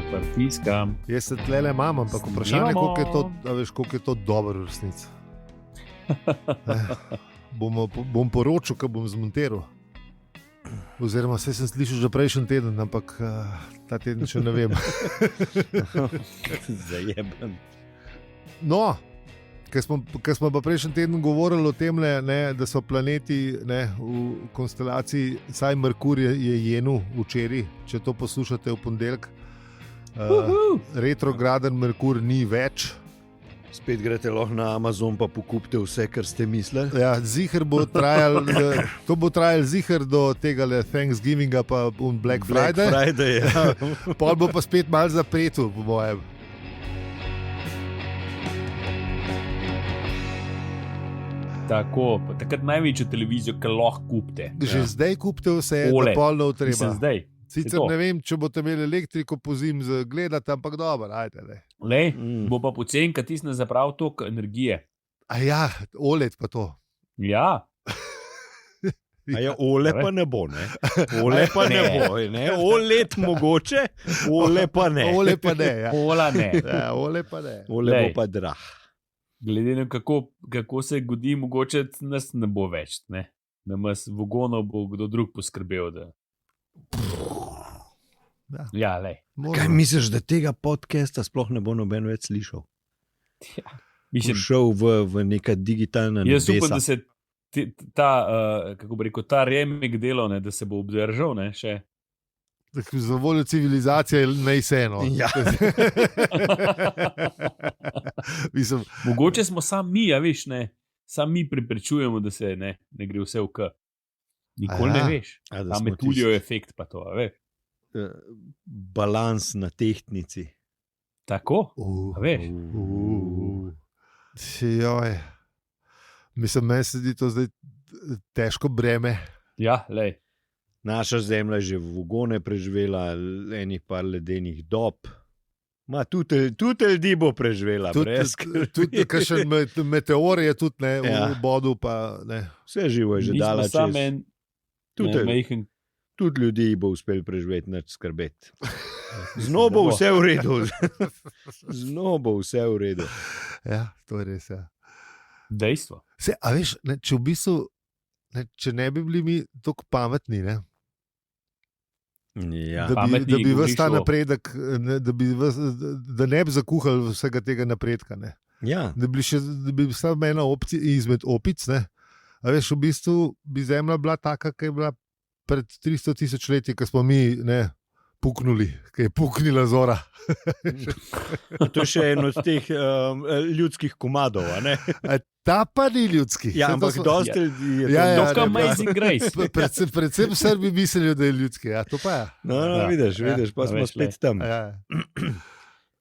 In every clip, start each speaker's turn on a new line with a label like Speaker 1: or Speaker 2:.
Speaker 1: Pritiskam.
Speaker 2: Jaz se tlele imam, ampak vprašanje, koliko je to dobro v resnici. Bom poročil, ko bom zmontiral. Oziroma, vse sem slišal že prejšnji teden, ampak ta teden še ne vem.
Speaker 3: Zajeben.
Speaker 2: No, ker smo pa prejšnji teden govorili o tem, da so planeti v konstelaciji, saj Merkur je jenul včeraj, če to poslušate v ponedeljek. Retrograden Merkur ni več.
Speaker 3: Spet greste lahko na Amazon pa pokupite vse, kar ste mislili.
Speaker 2: Ja, ziher bo trajal, to bo trajal ziher do tega Thanksgivinga pa Black Friday,
Speaker 3: ja.
Speaker 2: Pol bo pa spet malo zapetu, po mojem.
Speaker 1: Tako, takrat največjo televizijo, ki lahko kupite.
Speaker 2: Že zdaj kupite vse,
Speaker 1: OLED.
Speaker 2: da pol ne treba.
Speaker 1: Mislim, zdaj.
Speaker 2: Sicer ne vem, če boste imeli elektriko po zim gledati, ampak dobro, ajde.
Speaker 1: Lej, bo pa pocen, kad tisne zaprav toliko energije.
Speaker 2: A ja, OLED pa to.
Speaker 1: Ja.
Speaker 3: A ja, OLED pa ne bo, ne? OLED pa ne bo, ne? OLED mogoče, OLED pa ne.
Speaker 2: OLED pa ne, ja.
Speaker 1: Ola ne.
Speaker 2: Ja, OLED pa ne.
Speaker 3: OLED bo pa drah.
Speaker 1: Glede na kako se godi, mogoče nas ne bo več, ne? Namas vogonov bo kdo drug poskrbel, da... Ja, lej.
Speaker 3: Kaj misliš, da tega podcasta sploh ne bo noben več slišal?
Speaker 1: Ja. Mislim,
Speaker 3: šel v neka digitalna nebesa.
Speaker 1: Jaz upam, da se kako bi rekel, ta remik delo, da se bo obdržal, ne, še.
Speaker 2: Za voljo civilizacije naj se eno.
Speaker 3: Ja.
Speaker 2: Mislim,
Speaker 1: mogoče smo sam mi, a veš, ne, sam mi preprečujemo, da se ne gre vse v k. Nikoli ne veš. Tam je tudi efekt pa to, a veš.
Speaker 3: Balans na tehtnici.
Speaker 1: Tako? A veš?
Speaker 2: Joj. Mislim, meni se zdi to zdaj težko breme.
Speaker 1: Ja, lej.
Speaker 3: Naša zemlja je že v vogone preživela enih par ledenih dob. Tudi ljudi bo preživela.
Speaker 2: Tudi kakšen meteor je tudi ne, v bodu. Pa, ne.
Speaker 3: Vse živo je že dala čez. Tudi ljudi bo uspel preživeti, nič skrbeti. Znova bo vse v redu. Znova bo vse v redu.
Speaker 2: Ja, to je res. Ja.
Speaker 1: Dejstvo.
Speaker 2: A veš, če v bistvu, če ne bi bili mi tako pametni, ne?
Speaker 3: Ja.
Speaker 2: Da bi ves ta napredek, da ne bi zakuhali vsega tega napredka. Ne?
Speaker 3: Ja.
Speaker 2: Da bi samo ena opcija izmed opic. Ne? A veš, v bistvu bi zemlja bila taka, ki je bila pred 300,000 leti, ko smo mi puknuli, ki je puknila zora.
Speaker 3: To je še en od teh ljudskih komadov, a ne?
Speaker 2: Ta pa ni ljudski.
Speaker 3: Ja, ampak dosti ljudi je
Speaker 1: to. Amazing Grace.
Speaker 2: Predvsem Srbi mislijo, da je ljudski. Ja, to pa je.
Speaker 3: No, vidiš, pa smo spet tam.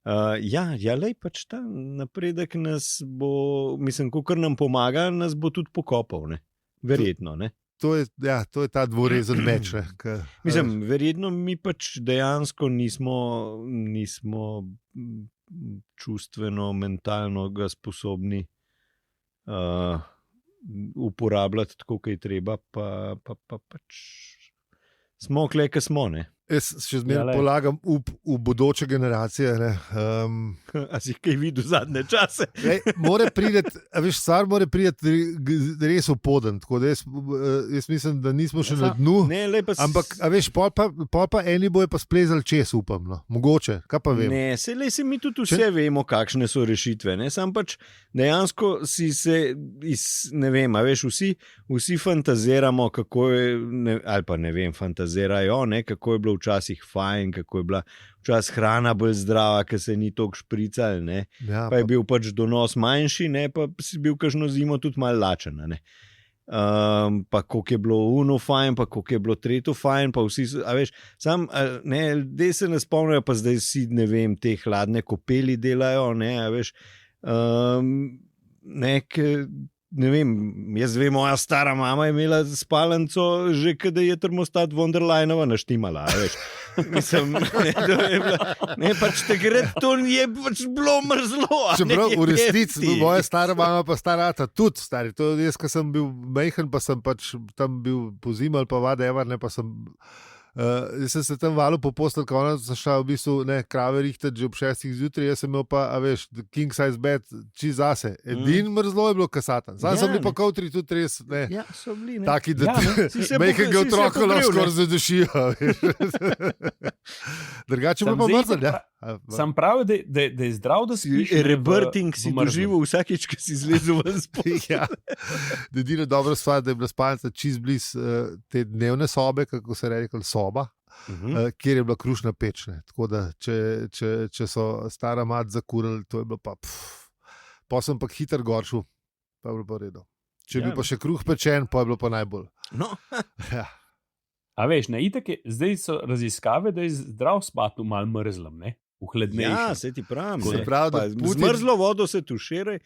Speaker 3: Lej, pač ta napredek nas bo, mislim, kakor nam pomaga, nas bo tudi pokopal, ne? Verjetno, ne?
Speaker 2: To je ta dvorezen meč.
Speaker 3: Mislim, verjetno mi pač dejansko nismo čustveno, mentalno ga sposobni uporabljati tako, kaj treba, pa pač smo kle, kaj smo, ne?
Speaker 2: Jaz še zmeraj polagam up v bodoče generacije.
Speaker 3: A si kaj videl zadnje čase?
Speaker 2: Stvar mora priti res v poden. Tako da jaz mislim, da nismo še na dnu. Ampak, pol pa eni bojo pa splezali čez, upam. No. Mogoče, kaj pa vem.
Speaker 3: Ne, se mi tudi vse vemo, kakšne so rešitve. Ne? Sam pač dejansko si se, ne vem, vsi fantaziramo, kako je, ali pa ne vem, fantazirajo, ne, kako je bilo včasih fajn, kako je bila včasih hrana bolj zdrava, ker se ni toliko šprical, ne. Ja, pa je bil pač donos manjši, ne, pa si bil kakšno zimo tudi malo lačen, ne. Pa koliko je bilo uno fajn, pa koliko je bilo tretjo fajn, pa vsi, a veš, sam, ne, ljudje se ne spomnijo, pa zdaj si, ne vem, te hladne kopeli delajo, ne, a veš, ne vem, jaz vem, moja stara mama je imela spalnico že, kada je termostat Wonderlinova naštimala, veš. Mislim, ne, pač takrat to je pač bilo mrzlo.
Speaker 2: Čeprav v resnici, moja stara mama pa starata tudi, stari. To jaz, ko sem bil mejhen, pa sem pač tam bil po zimi ali pa whatever, ne, pa sem Jaz sem se tam valil po postelj, ko ona zašla v bistvu krave rihtati že ob 6 zjutraj, jaz sem imel pa, king size bed, čist zase. Edin mrzlo je bilo kasatan. Zdaj so bili pa kotri tudi res,
Speaker 3: Ja, so bili,
Speaker 2: taki, da mehkega otroka lahko skoraj zadušijo. Drugače bo pa mrzel, ja.
Speaker 1: Sam pravi, da je zdrav, da si
Speaker 3: rebrting si doživel vsakič, ko si zlezel ven spod.
Speaker 2: Ja. Edina dobra stvar, da je bila spalnica čist bliz te dnevne sobe, kako se reče, soba, kjer je bila krušna peč. Tako da, če so stara mat zakurili, to je bilo pa... Pa sem pa hiter goršel, pa je bilo pa redo. Če bi pa še kruh pečen, pa je bilo pa najbolj.
Speaker 3: No.
Speaker 2: Ja.
Speaker 1: A veš, itak je, zdaj so raziskave, da je zdrav spati v mal mrzlem, v hladnejšem.
Speaker 3: Ja, se ti pravim.
Speaker 2: Z
Speaker 3: mrzlo vodo se tuširaj,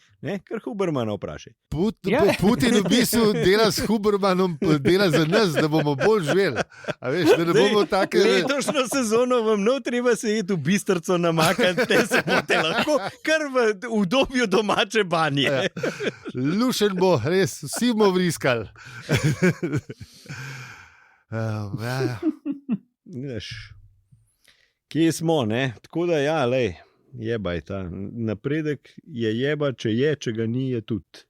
Speaker 3: kar Hubermana vprašaj.
Speaker 2: Putin v bistvu dela s Hubermanom, dela za nas, da bomo bolj živeli. A veš, da ne bomo take...
Speaker 3: Letošnjo sezono vam treba se jeti v bistrco namakati, te se bote lahko kar v udobju domače banje.
Speaker 2: Ja. Lušen bo, res, vsi bomo vriskali. Ja.
Speaker 3: Kje smo, Tako da jebaj ta napredek je jeba, če je, če ga ni, je tudi.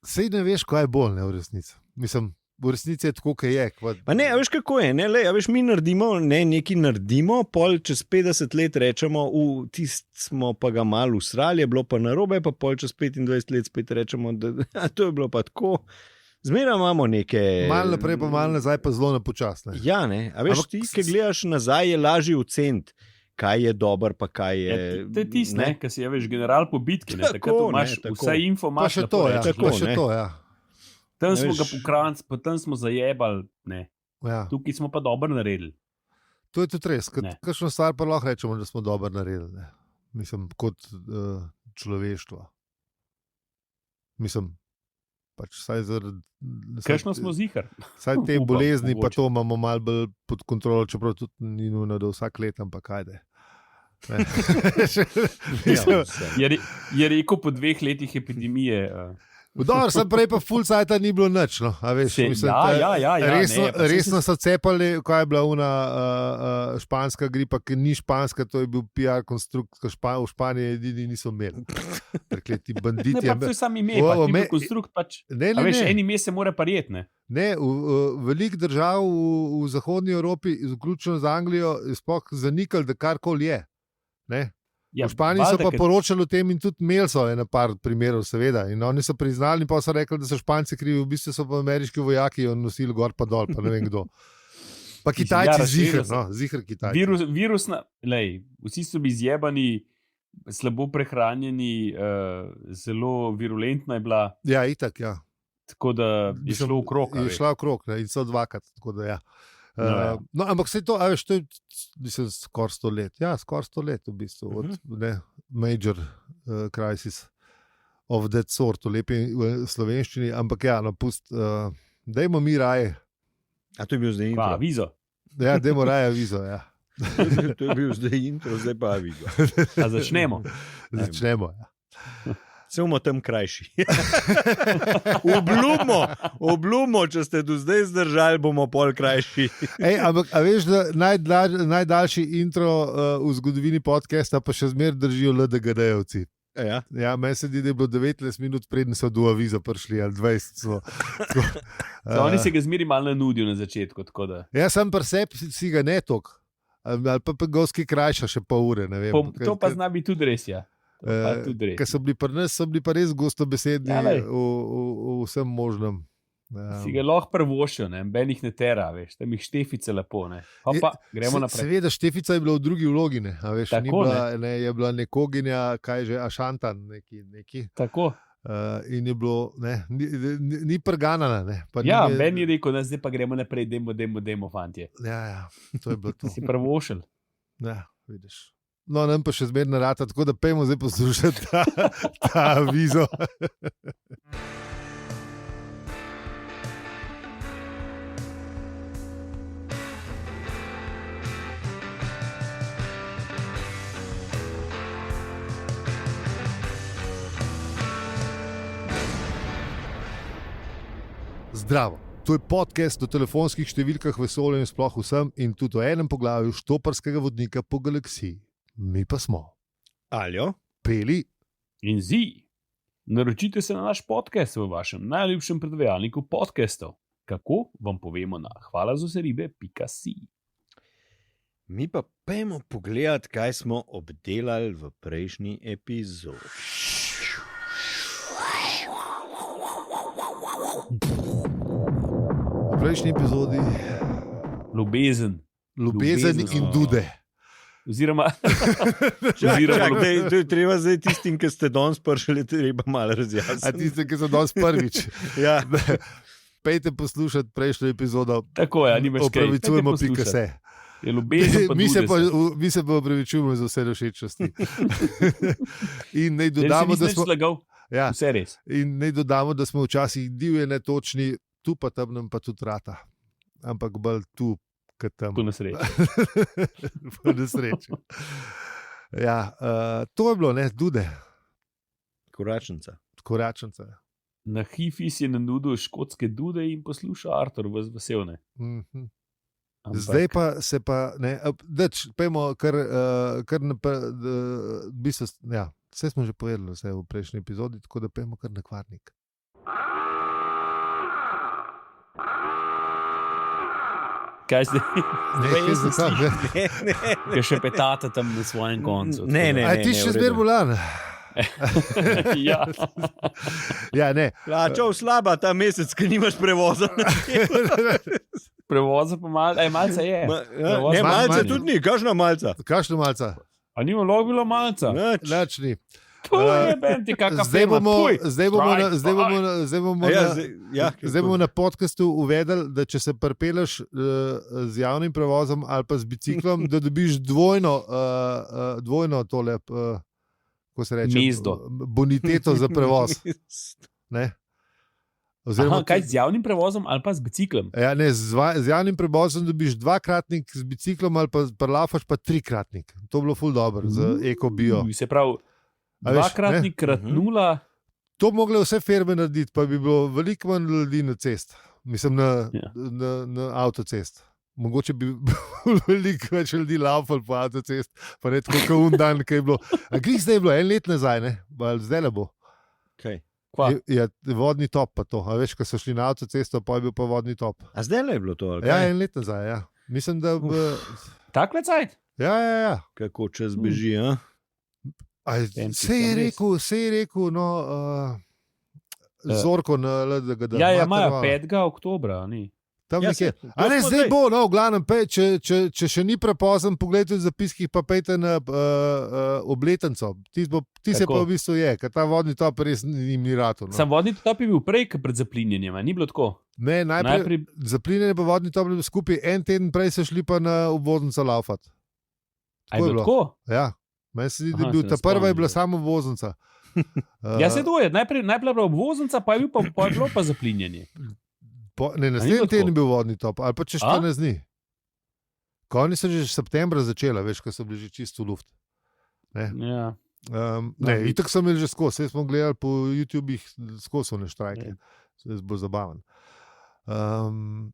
Speaker 2: Sej ne veš, kaj je bolj, v resnici. Mislim, v resnici je tako, kaj je.
Speaker 3: Pa ne, a veš kako je, mi naredimo, nekaj naredimo, pol čez 50 let rečemo, smo pa ga malo usrali, je bilo pa narobe, pa pol čez 25 let spet rečemo, da to je bilo pa tako. Zmeraj imamo neke...
Speaker 2: Malo naprej, pa malo nazaj, pa zelo napočasne.
Speaker 3: Ja, a veš, ti, ki gledaš nazaj, je lažje oceniti, kaj je dober, pa kaj je...
Speaker 1: To je tisto, ki si je, veš, general po bitki, takrat imaš vse info, imaš
Speaker 2: pa še to, ja.
Speaker 1: Tam smo ga pokranci, pa tam smo zajebali,
Speaker 2: Ja.
Speaker 1: Tukaj smo pa dobro naredili.
Speaker 2: To je tudi res, kakšno stvar pa lahko rečemo, da smo dobro naredili, Mislim, kot človeštvo. Mislim, pač vsaj zaradi...
Speaker 1: Kakšno smo zihar.
Speaker 2: Saj te bolezni pa to imamo malo bolj pod kontrolo, čeprav tudi ni nujno, da vsak let, ampak ajde.
Speaker 1: Je rekel po 2 letih epidemije...
Speaker 2: Dobro, sem prej pa full sajta ni bilo nič, a veš, resno so cepali, kaj je bila ona španska gripa, ki ni španska, to je bil PR konstrukt, v Španiji edini niso imeli. Prekleti banditi.
Speaker 1: Ne, pa to je sam ime, pa ti bil konstrukt, pač, a veš, eni ime se mora parjet,
Speaker 2: Ne, velik držav v zahodnji Evropi, vključno z Anglijo, je sploh zanikali, da karkoli je,
Speaker 1: Ja,
Speaker 2: v Španiji so pa poročali o tem in tudi imeli so na par primerov, seveda. In oni so priznali in pa so rekli, da so Španci krivi, v bistvu so pa ameriški vojaki nosili gor pa dol, pa ne vem kdo. Pa Kitajci zihr Kitajci.
Speaker 1: Vsi so bili zjebani, slabo prehranjeni, zelo virulentna je bila.
Speaker 2: Ja, itak, ja.
Speaker 1: Tako da je šlo v krog.
Speaker 2: Je šla v krog in so dvakrat, tako da ja. No, ampak se to, a veš, to je skoraj 100 let. Ja, skoraj 100 let v bistvu. Od major crisis of that sort, v lepi slovenščini. Ampak ja, dajmo mi raje.
Speaker 3: A to je bil zdaj intro?
Speaker 1: Pa, avizo.
Speaker 2: Ja, dajmo raje avizo, ja.
Speaker 3: To je bil zdaj intro, zdaj pa avizo.
Speaker 1: A začnemo?
Speaker 2: Začnemo, ja.
Speaker 3: Se bomo tam krajši. Obljumo, če ste do zdaj zdržali, bomo pol krajši.
Speaker 2: Ampak a veš, da najdaljši intro v zgodovini podcasta pa še zmeraj držijo LDGD-jevci. Ja, meni se zdi, da je bilo 19 minut preden so do avizo prišli, ali 20 so.
Speaker 1: Oni se ga zmeraj malo nanudijo na začetku.
Speaker 2: Ja, sam pri sebi si ga ne tok. Ali pa goski krajša še pol ure, ne vem.
Speaker 1: To pa zna biti tudi res, ja.
Speaker 2: Ker so bili pri nas, so bili pa res gostobesedni v vsem možnem.
Speaker 3: Si ga lahko prvošil, ben jih ne tera, veš, tam jih Štefica lepo. Pa, gremo naprej.
Speaker 2: Seveda, Štefica je bila v drugi vlogi, veš,
Speaker 1: tako,
Speaker 2: je bila nekoginja, kaj že, Ašantan neki.
Speaker 1: Tako.
Speaker 2: In je bilo, ni prganana.
Speaker 1: Ja, ben je rekel, zdaj pa gremo naprej, demo, fantje.
Speaker 2: Ja, to je bilo to.
Speaker 1: Si prvošil.
Speaker 2: Ja, vidiš. No, nam pa še zmerno rata, tako da pejmo zdaj poslušati ta avizo. Zdravo. To je podcast o telefonskih številkah, vesolju in sploh vsem in tudi o enem poglavju štoparskega vodnika po galaksiji. Mi pa smo
Speaker 3: Aljo,
Speaker 2: Peli
Speaker 1: in Zi. Naročite se na naš podcast v vašem najljubšem predvajalniku podcastov. Kako vam povemo na hvalazoseribe.si.
Speaker 3: mi pa pojmo pogledati, kaj smo obdelali v prejšnji epizodi.
Speaker 2: v prejšnji epizodi
Speaker 1: Ljubezen.
Speaker 2: Ljubezen in dude.
Speaker 1: Oziroma,
Speaker 3: To je treba zdaj tistim, ki ste danes prišli, treba malo razjasniti.
Speaker 2: A tiste, ki so danes prvič.
Speaker 3: Ja.
Speaker 2: Pejte poslušati prejšnjo epizodo.
Speaker 1: tako je, nimaš kaj.
Speaker 2: Opravičujemo,
Speaker 1: Dajte
Speaker 2: pika
Speaker 1: poslušati.
Speaker 2: se.
Speaker 1: Je ljubezen,
Speaker 2: Mi se pa opravičujemo za vse všečnosti. In naj dodamo, da smo...
Speaker 1: slagal.
Speaker 2: Ja,
Speaker 1: Vse res.
Speaker 2: in naj dodamo, da smo včasih divje netočni, tu pa tam nam pa tudi rata. Ampak bolj tu, kot tam.
Speaker 1: Tu na srečo.
Speaker 2: Po nesreči. Ja, to je bilo, ne, dude,
Speaker 3: Koračnica.
Speaker 2: koračnice.
Speaker 1: Na Hifis je nanudil škotske dude in posluša Artur vas veselne.
Speaker 2: Mhm.
Speaker 1: Ampak,
Speaker 2: Zdaj pa se pa, ne, pojmo kar naprej, v bistvu, ja, vse smo že povedali vse v prejšnji epizodi, tako da pojmo kar na Kvarnik.
Speaker 1: kaj zdaj?
Speaker 2: Ne, kaj za tam, ne.
Speaker 1: Kaj še petate tam na svojem koncu.
Speaker 3: Ne, ne.
Speaker 2: A ti še zmer bolan?
Speaker 1: ja.
Speaker 2: Ja, ne.
Speaker 3: Plačal slaba ta mesec, ki nimaš prevoza.
Speaker 1: Prevoza pa malce je.
Speaker 3: Ne, malce tudi ni, kažna malca.
Speaker 2: Kakšno malca?
Speaker 1: A nima lahko bilo malca?
Speaker 2: Nič ni.
Speaker 1: To je benti, kakšna
Speaker 2: Zdaj
Speaker 1: fema.
Speaker 2: bomo,
Speaker 1: Tuj,
Speaker 2: zdaj bomo, na,
Speaker 1: strike,
Speaker 2: zdaj bomo, na, zdaj bomo,
Speaker 3: Ja,
Speaker 2: na, zdaj bomo na podkastu uvedli, da če se pripeleš z javnim prevozom ali pa z biciklom, da dobiš dvojno tole, kako se reče,
Speaker 1: Mezdo.
Speaker 2: boniteto za prevoz. Ne?
Speaker 1: Aha, kaj z javnim prevozom ali pa z biciklom?
Speaker 2: Ja, ne, z javnim prevozom dobiš dvakratnik, z biciklom ali pa prelafaš pa trikratnik. To je bilo ful dobro za eko-bio.
Speaker 1: Se pravi,
Speaker 2: A veš,
Speaker 1: dvakratnik krat
Speaker 3: Mhm.
Speaker 1: 0.
Speaker 2: To bi mogle vse firme narediti, pa bi bilo veliko manj ljudi na cest, mislim
Speaker 1: Ja.
Speaker 2: na avtocest. Mogoče bi veliko več ljudi laufali po avtocest, pa ne tako kot un dan, ki je bilo. A glih zdaj je bilo en let nazaj, ne? Ali zdaj le bo.
Speaker 3: Okay.
Speaker 1: Kva?
Speaker 2: Je vodni top pa to. A veš, ko so šli na avtocesto, pa je bil pa vodni top.
Speaker 3: A zdaj le je bilo to? ali
Speaker 2: Ja,
Speaker 3: kaj?
Speaker 2: en let nazaj, ja. Mislim, da...
Speaker 1: Takle cajt?
Speaker 2: Ja.
Speaker 3: Kako čez beži, a?
Speaker 2: Se je rekel, no... Zorko na LDGD.
Speaker 1: Ja,
Speaker 2: Mater
Speaker 1: imajo
Speaker 2: malo.
Speaker 1: 5. oktobra, ni?
Speaker 2: Tam
Speaker 3: Ja,
Speaker 2: nekje.
Speaker 3: saj, to
Speaker 2: A ne,
Speaker 3: smo
Speaker 2: zdaj
Speaker 3: zdaj.
Speaker 2: bo, no, v glavnem, če še ni prepozen, poglejte v zapiskih, pa pejte na obletnico. Ti se
Speaker 1: Tako.
Speaker 2: pa v bistvu je, ker ta vodni top res ni rado. No.
Speaker 1: Sam vodni top je bil prej, kot pred zaplinjenjem, a ni bilo tako.
Speaker 2: Ne, najprej zaplinjene pa vodni top je bil skupaj, en teden prej so šli pa na obvoznico laufat.
Speaker 1: A je
Speaker 2: je
Speaker 1: bilo
Speaker 2: bilo.
Speaker 1: tako?
Speaker 2: Ja, meni se zdi, da
Speaker 1: Aha,
Speaker 2: je bil
Speaker 1: se ne
Speaker 2: ta prva je
Speaker 1: spomnim.
Speaker 2: bila samo obvoznica.
Speaker 1: Ja, se to je. Najprej je bila obvoznica, pa je bil pa bilo pa zaplinjenje.
Speaker 2: Ne,
Speaker 1: A ni
Speaker 2: naslednji
Speaker 1: bilo
Speaker 2: teden
Speaker 1: tako?
Speaker 2: je bil vodni top, ali pa čez
Speaker 1: A?
Speaker 2: 14 dni. Ko oni so že septembra začela, veš, ko so bili že čisto v luft. Ne.
Speaker 1: Ja.
Speaker 2: Ne, itak sem imel že skozi, vse smo gledali po YouTubih, skozi so ne štrajke. Se je bolj zabaven.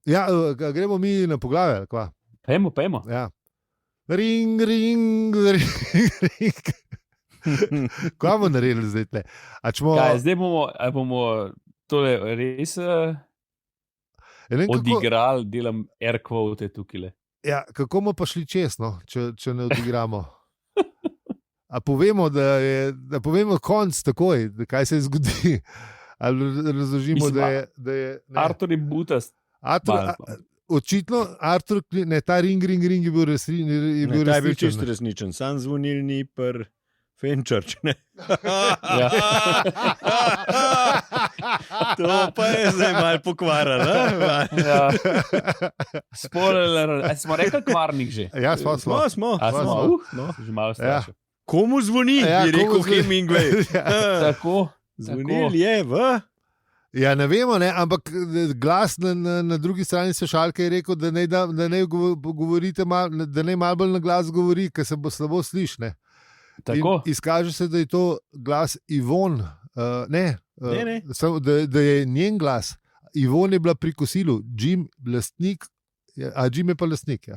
Speaker 2: Ja, gremo mi na poglavje, ali kva?
Speaker 1: Pejmo.
Speaker 2: Ja. Ring. Kaj bomo naredili zdaj tle?
Speaker 1: Kaj, zdaj bomo tole res odigrali, delam air quote tukaj.
Speaker 2: Ja, kako bomo pa šli čez, no, če ne odigramo? A povemo, da povemo konc takoj, kaj se zgodi. Ali razložimo,
Speaker 1: Mislim,
Speaker 2: da je ne.
Speaker 1: Artur je butast.
Speaker 2: Očitno Artur, ne, ta ring je bil resničen.
Speaker 3: Ne, ta je bil čisto resničen, sam zvonilni per Fenchurch.
Speaker 1: Ja.
Speaker 3: To pa je zdaj malo pokvarjalo.
Speaker 1: Ja. Spoiler, smo rekli kvarnik že.
Speaker 2: Ja, smo.
Speaker 1: A smo,
Speaker 2: No.
Speaker 1: že malo strašil.
Speaker 3: Komu zvoni,
Speaker 2: Ja,
Speaker 3: je rekel
Speaker 2: komu zvoni?
Speaker 3: Hemingway.
Speaker 1: Tako.
Speaker 3: Zvonil je v...
Speaker 2: Ja, ne vemo, ne, ampak glas na drugi strani slušalke je rekel, da naj govorite, da naj malo bolj na glas govori, ker se bo slabo slišne.
Speaker 1: Tako.
Speaker 2: Izkaže se, da je to glas Ivon,
Speaker 3: Ne.
Speaker 2: da je njen glas. Ivon je bila pri kosilu, Jim lastnik, Jim je pa lastnik.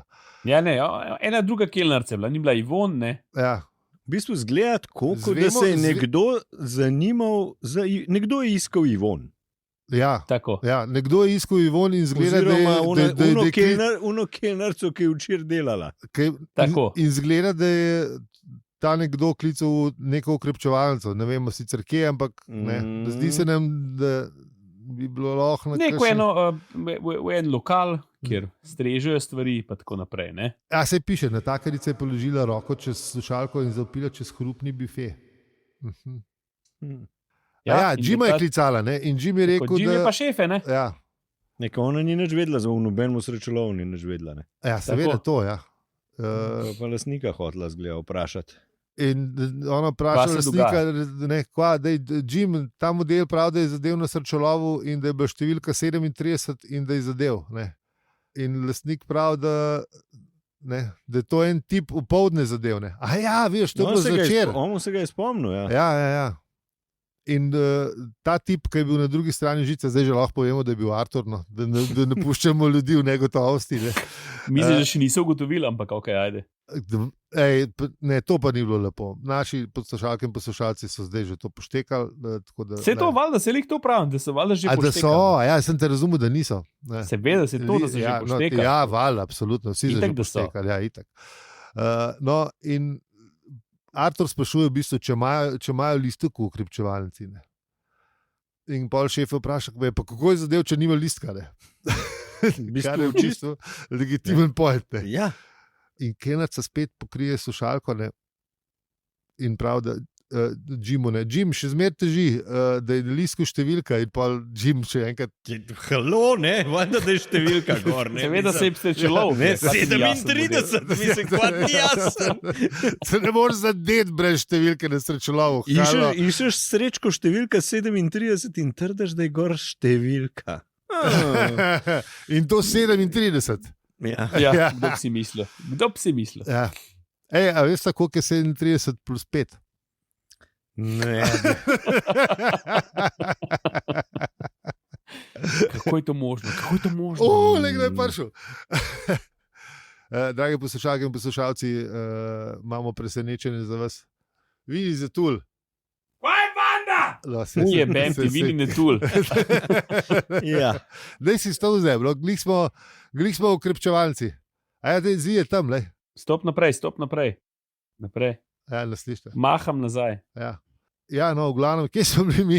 Speaker 1: Ja, ne, ena druga kelnarca je bila, ni bila Ivon, ne.
Speaker 2: Ja.
Speaker 3: V bistvu zgleda tako, da se je nekdo zanimal, nekdo je iskal Ivon.
Speaker 2: Ja,
Speaker 1: tako.
Speaker 2: Ja, nekdo je iskal Ivon in zgleda, da je
Speaker 3: uno kelnarco, ki je včeraj delala.
Speaker 2: In zgleda, da je ta nekdo klical neko ukrepčevalnico, ne vemo sicer kje, ampak ne. Zdi se nam, da bi bilo lahko
Speaker 1: v en lokal, kjer strežejo stvari, pa tako naprej. Ne?
Speaker 2: Ja, se piše, natakarica je položila roko čez slušalko in zapila čez hrupni bife. Jima je klicala, ne? In Jim je rekel,
Speaker 1: Jim je pa šefe, ne?
Speaker 2: Ja.
Speaker 3: Neka ona ni nič vedela, za nobenemu srečolovu ni nič vedela, ne?
Speaker 2: Ja, seveda to, ja.
Speaker 3: Pa lastnika hotela zgleda vprašati.
Speaker 2: In ona vpraša lastnika, da je Jim, ta model pravi, da je zadev na srečolovu in da je bila številka 37 in da je zadev, ne? In lastnik pravi, da je to en tip upoldne zadev, ne? Ja, veš, to je bilo zvečer.
Speaker 3: On se ga je spomnil, ja.
Speaker 2: Ja. In ta tip, ki je bil na drugi strani žice, zdaj že lahko povemo, da je bil Artur, no? da ne puščamo ljudi v negotovosti. Ne?
Speaker 1: Mislim, da še niso ugotovili, ampak ok, ajde.
Speaker 2: Ne, to pa ni bilo lepo. Naši poslušalke in poslušalci so zdaj že to poštekali.
Speaker 1: Se je to valjda, se jih to pravim, da so valjda že poštekali.
Speaker 2: Ja, sem te razumel, da niso.
Speaker 1: Seveda se to, da so že poštekali.
Speaker 2: Ja, valjda, absolutno, vsi so že poštekali. Ja, itak. No, in Artur sprašuje v bistvu, če imajo listek v ukrepčevalnici. In pol šef vpraša, pa kako je zadev, če nima listka. Kar je v bistvu legitimen point.
Speaker 3: Ja.
Speaker 2: In kelnarca spet pokrije slušalko in pravi, da Jimu ne. Jim še zmeraj teži, da je na listku številka in pa Jim še enkrat.
Speaker 3: Halo, ne, valjda, da je številka gor.
Speaker 1: Seveda se je srečelov.
Speaker 3: 37, mislim, kvat ni jasen.
Speaker 2: Se ne moreš zadeti brez številke na srečelovu.
Speaker 3: Iščeš srečko številka 37 in trdaš, da je gor številka.
Speaker 2: In to 37.
Speaker 1: Ja, kdo bi si mislil?
Speaker 2: Ja. A veš tako, koliko je 37 plus 5?
Speaker 3: Ne.
Speaker 1: Kako je to možno?
Speaker 2: Nekdo je prišel. Dragi poslušalke in poslušalci, imamo presenečenje za vas. Vini za tul.
Speaker 1: Kaj je banda? Je bend, vini ne tul.
Speaker 2: Ja. Daj si stol zemljo, glih smo ukrepčevalci. A ja, daj zije tam, lej.
Speaker 1: Stop naprej.
Speaker 2: Ja, ne slište.
Speaker 1: Maham nazaj.
Speaker 2: Ja, no, v glavnem, kje smo bili mi?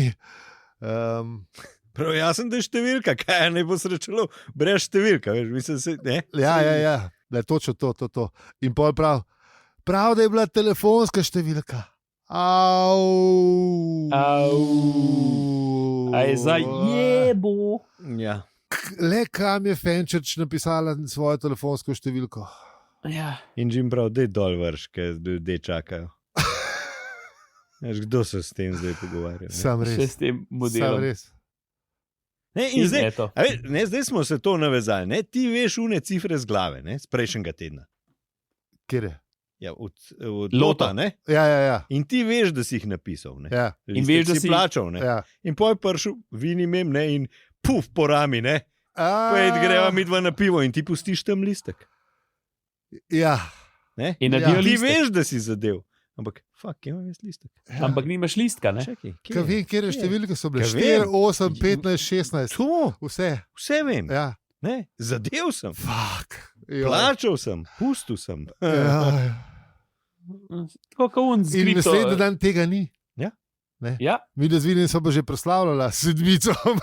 Speaker 3: Prav jasen, da je številka, kaj ne bo srečalo, brez številka, veš, mislim se, ne?
Speaker 2: Ja, da je točno to. In pol prav, da je bila telefonska številka. Au.
Speaker 1: A je za jebo.
Speaker 3: Ja.
Speaker 2: Le kam je Fenčerč napisala svojo telefonsko številko.
Speaker 1: Ja.
Speaker 3: In Jim prav, dej dol vrš, ker ljudje čakajo. Kdo se s tem zdaj pogovarja?
Speaker 2: Sam res.
Speaker 1: Še s tem modelom.
Speaker 2: Sam res.
Speaker 3: Zdaj smo se to navezali. Ne? Ti veš une cifre z glave, ne? Z prejšnjega tedna.
Speaker 2: Kjer je?
Speaker 3: Ja, od Lota, ne?
Speaker 2: Ja.
Speaker 3: In ti veš, da si jih napisal, ne?
Speaker 2: Ja.
Speaker 3: In veš, da si plačal, ne?
Speaker 2: Ja.
Speaker 3: In poj prišel, vinim im, ne? In puf, po rami, ne? Pojd greva midva na pivo in ti pustiš tam listek.
Speaker 2: Ja.
Speaker 3: Ne? In ti veš, da si zadev. Ampak, imam jaz listek.
Speaker 1: Ja. Ampak nimaš listka, ne?
Speaker 3: Čekaj,
Speaker 2: kaj vem, kjer je številke so bile? 4, 8, 15, 16.
Speaker 3: To? Vse vem.
Speaker 2: Ja.
Speaker 3: Ne? Zadev sem.
Speaker 2: Plačal
Speaker 3: sem, pustil sem.
Speaker 2: Ja.
Speaker 1: Tako kot on skripto.
Speaker 2: In naslednji dan tega ni.
Speaker 1: Ja.
Speaker 2: Mi da z Vinim smo pa že proslavljala s sedmicom.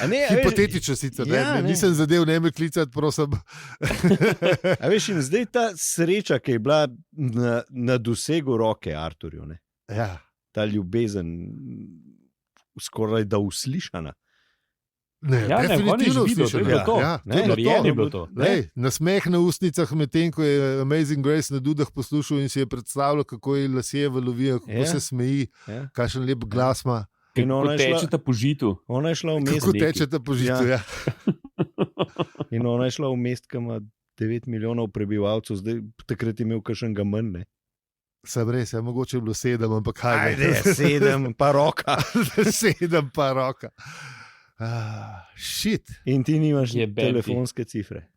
Speaker 2: Hipotetično sicer, nisem zadev, ne me klicati, prosim.
Speaker 3: A veš, in zdaj ta sreča, ki je bila na dosegu roke Arturju, ne?
Speaker 2: Ja.
Speaker 3: Ta ljubezen skoraj da uslišana.
Speaker 2: Ne, definitivno
Speaker 1: uslišana. Je bilo to.
Speaker 2: Nasmeh na ustnicah, medtem ko je Amazing Grace na Dudah poslušal in si je predstavljal, kako je lasje valovijo, kako se smeji, kakšen lep glas ima.
Speaker 1: Kako tečeta po žitu.
Speaker 3: Ona je šla v mest.
Speaker 2: Kako tečeta po žitu, ja.
Speaker 3: In ona je šla v mest, ki ima 9 milijonov prebivalcev, zdaj takrat je imel kakšnega manj, ne?
Speaker 2: Sem res, mogoče je bilo 7, ampak kaj ne.
Speaker 3: Ajde, 7 pa roka.
Speaker 2: 7 pa roka. Shit.
Speaker 3: In ti nimaš telefonske cifre.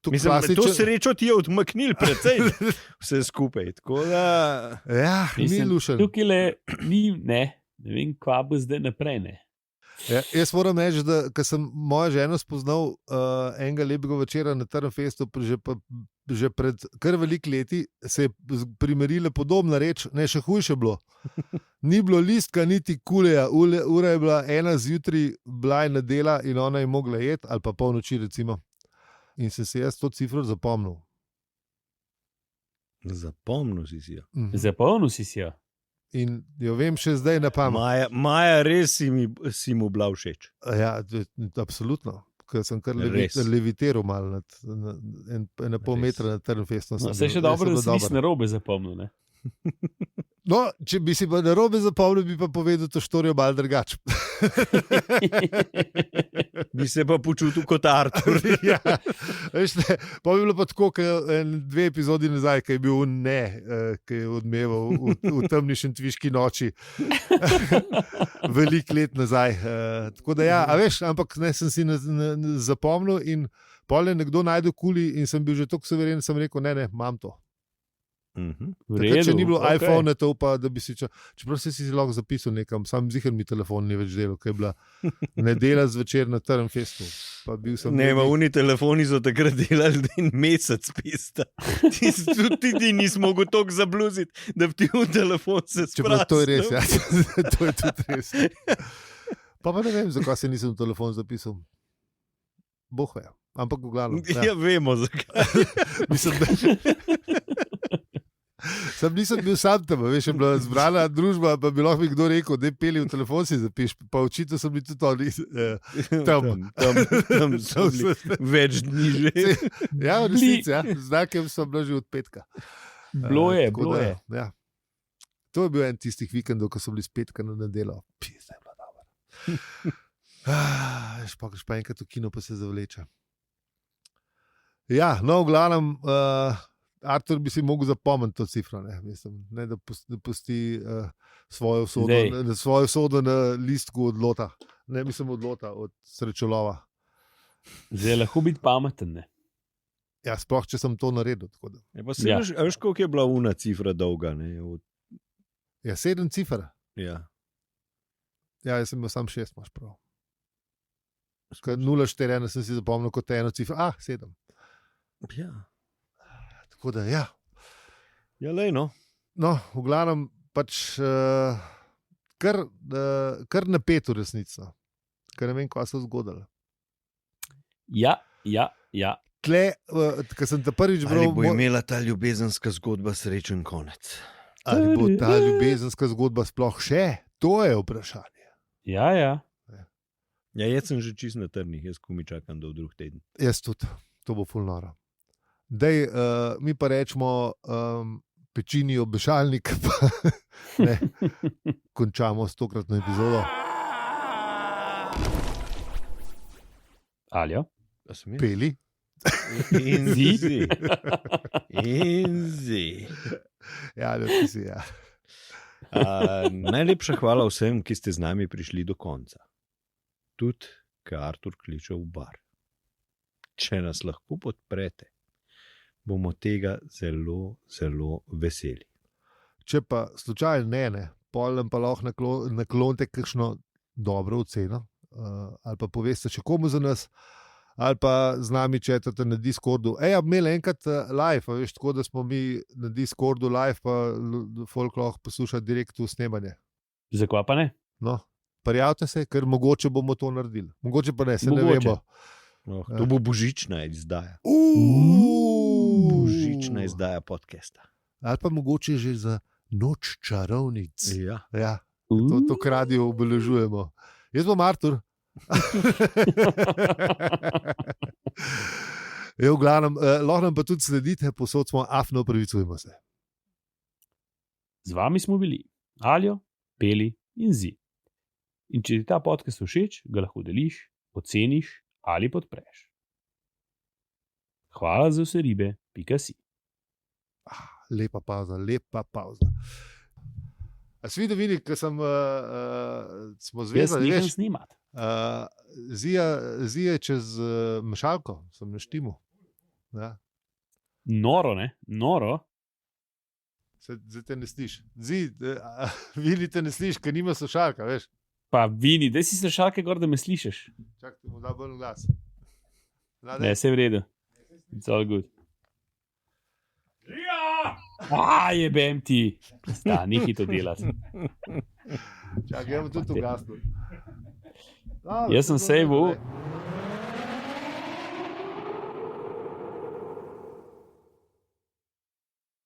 Speaker 2: Mislim,
Speaker 3: to srečo ti je odmaknil precej vse skupaj.
Speaker 2: Ja, ni lušen.
Speaker 1: Tukaj ne vem, kva bo zdaj naprej. Ne.
Speaker 2: Ja, jaz moram reči, da ko sem mojo ženo spoznal enega lepega večera na Trnfestu, že pred kar veliko leti, se je primerila podobna reč, ne, še hujše bilo. Ni bilo listka, niti kuleja, ura je bila 1 zjutraj, bila je nedela in ona je mogla jeti, ali pa polnoči recimo. In sem se jaz to cifro zapomnil.
Speaker 3: Zapomnil si jo.
Speaker 1: Zapomnil si jo.
Speaker 2: In jo vem še zdaj na pamet.
Speaker 3: Maja, res si mu bila všeč.
Speaker 2: Ja, absolutno. Ker sem kar levitiral malo na pol metra na Trnfestu.
Speaker 1: No, se še dobro, da si nisi narobe zapomnil, ne?
Speaker 2: No, če bi si pa narobe zapomnil, bi pa povedal to štorijo malo drugače.
Speaker 3: Bi se pa počutil kot Artur.
Speaker 2: Ja, veš, pa bi bilo pa tako, 2 epizodi nazaj, ki je bil ki je odmeval v temni šentviški noči. Veliko let nazaj. Tako da ja, a veš, ampak ne, sem si zapomnil in pol je nekdo najdel kuli in sem bil že toliko severen, sem rekel, ne, imam to. Takrat, če ni bilo iPhone, to pa, da bi si čeprav si lahko zapisal nekam, sam ziher mi telefon ni več delal, ker je bila nedela zvečer na Trnfestu.
Speaker 3: Oni telefoni so takrat delali en mesec pista. Ti nisi mogel toliko zabluziti, da bi ti v telefon se sprastil.
Speaker 2: Čeprav to je res, ja. To je tudi res. Pa ne vem, zakaj se nisem v telefon zapisal. Boh ve, ampak v glavnem.
Speaker 3: Ja, vemo zakaj.
Speaker 2: Mislim, da... Nisem bil sam tam, veš, je bila zbrana družba, pa bi lahko mi kdo rekel, da je peli v telefon si zapiš, pa očitno so bili tudi oni
Speaker 3: tam so bili več dni že.
Speaker 2: Ja, v resnici, ja, znakem so bila že od petka.
Speaker 1: Bilo je.
Speaker 2: Ja. To je bil en tistih vikendov, ko so bili z petka na nedelo. Zdaj je bila dobra. Greš pa enkrat v kino, pa se zavleče. Ja, no, v glavnem, Artur bi si mogel zapomniti to cifro, ne, da pusti svojo usodo na listku od lota. Ne, mislim od lota, od srečolova.
Speaker 1: Zdaj lahko biti pameten, ne?
Speaker 2: Ja, sploh, če sem to naredil.
Speaker 3: Veš, koliko je bila una cifra dolga?
Speaker 2: Ja, 7 cifr.
Speaker 3: Ja.
Speaker 2: Ja, jaz sem imel sam 6, imaš prav. 0,4 sem si zapomnil kot eno cifro. 7.
Speaker 3: Ja.
Speaker 2: Tako da, ja.
Speaker 3: Ja, lej, no.
Speaker 2: No, v glavnem, pač kar napet v resnici. Ker ne vem, kaj se je zgodilo.
Speaker 1: Ja.
Speaker 2: Tle, ko sem te prvič bral...
Speaker 3: Ali bo imela ta ljubezenska zgodba srečen konec?
Speaker 2: Ali bo ta ljubezenska zgodba sploh še? To je vprašanje.
Speaker 1: Ja.
Speaker 3: Ja, jaz sem že čist na trnih, jaz ko mi čakam do drug teden.
Speaker 2: Jaz tudi, to bo ful noro. Dej, mi pa rečemo pečini obešalnik, pa ne, končamo s tokratno epizodo.
Speaker 1: Aljo?
Speaker 2: Peli.
Speaker 3: In zi.
Speaker 2: Ja, ti si, ja.
Speaker 3: Najlepša hvala vsem, ki ste z nami prišli do konca. Tudi, ko Artur kliče v bar. Če nas lahko podprete, bomo tega zelo, zelo veseli.
Speaker 2: Če pa slučajno ne, polem pa lahko naklonite kakšno dobro oceno, ali pa poveste še komu za nas, ali pa z nami četate na Discordu. Imeli enkrat live, veš, tako da smo mi na Discordu live, pa folk lahko posluša direkt v snemanje.
Speaker 3: Zakaj pa ne?
Speaker 2: No, prijavite se, ker mogoče bomo to naredili. Mogoče pa ne, se ne vemo.
Speaker 3: To bo božična izdaja. Božična izdaja podcasta.
Speaker 2: Ali pa mogoče že za noč čarovnic.
Speaker 3: Ja.
Speaker 2: To radio obeležujemo. Jaz bom Artur. V glavnem, lahko nam pa tudi sledite, posod smo afno, opravičujemo se.
Speaker 1: Z vami smo bili Aljo, Peli in Zi. In če ti ta podcast všeč, ga lahko deliš, oceniš ali podpreš. Hvala za vse ribe, .si.
Speaker 2: Lepa pauza. A si videl, Vili, ker smo zvezali,
Speaker 1: Jaz nisem snimat.
Speaker 2: Zije čez mešalko, sem na štimu. Ja.
Speaker 1: Noro, ne? Noro.
Speaker 2: Zdaj te ne slišiš. Vili te ne slišiš, ker nima slušalka, veš.
Speaker 1: Pa Vini, da si slušalke gor, da me slišiš.
Speaker 2: Čak, ti mu da bolj glas.
Speaker 1: Ne, vse v redu. It's all good. Jebem ti. Ni hito delati.
Speaker 2: Čak, gremo tudi ugasniti.
Speaker 1: Jaz sem sejval.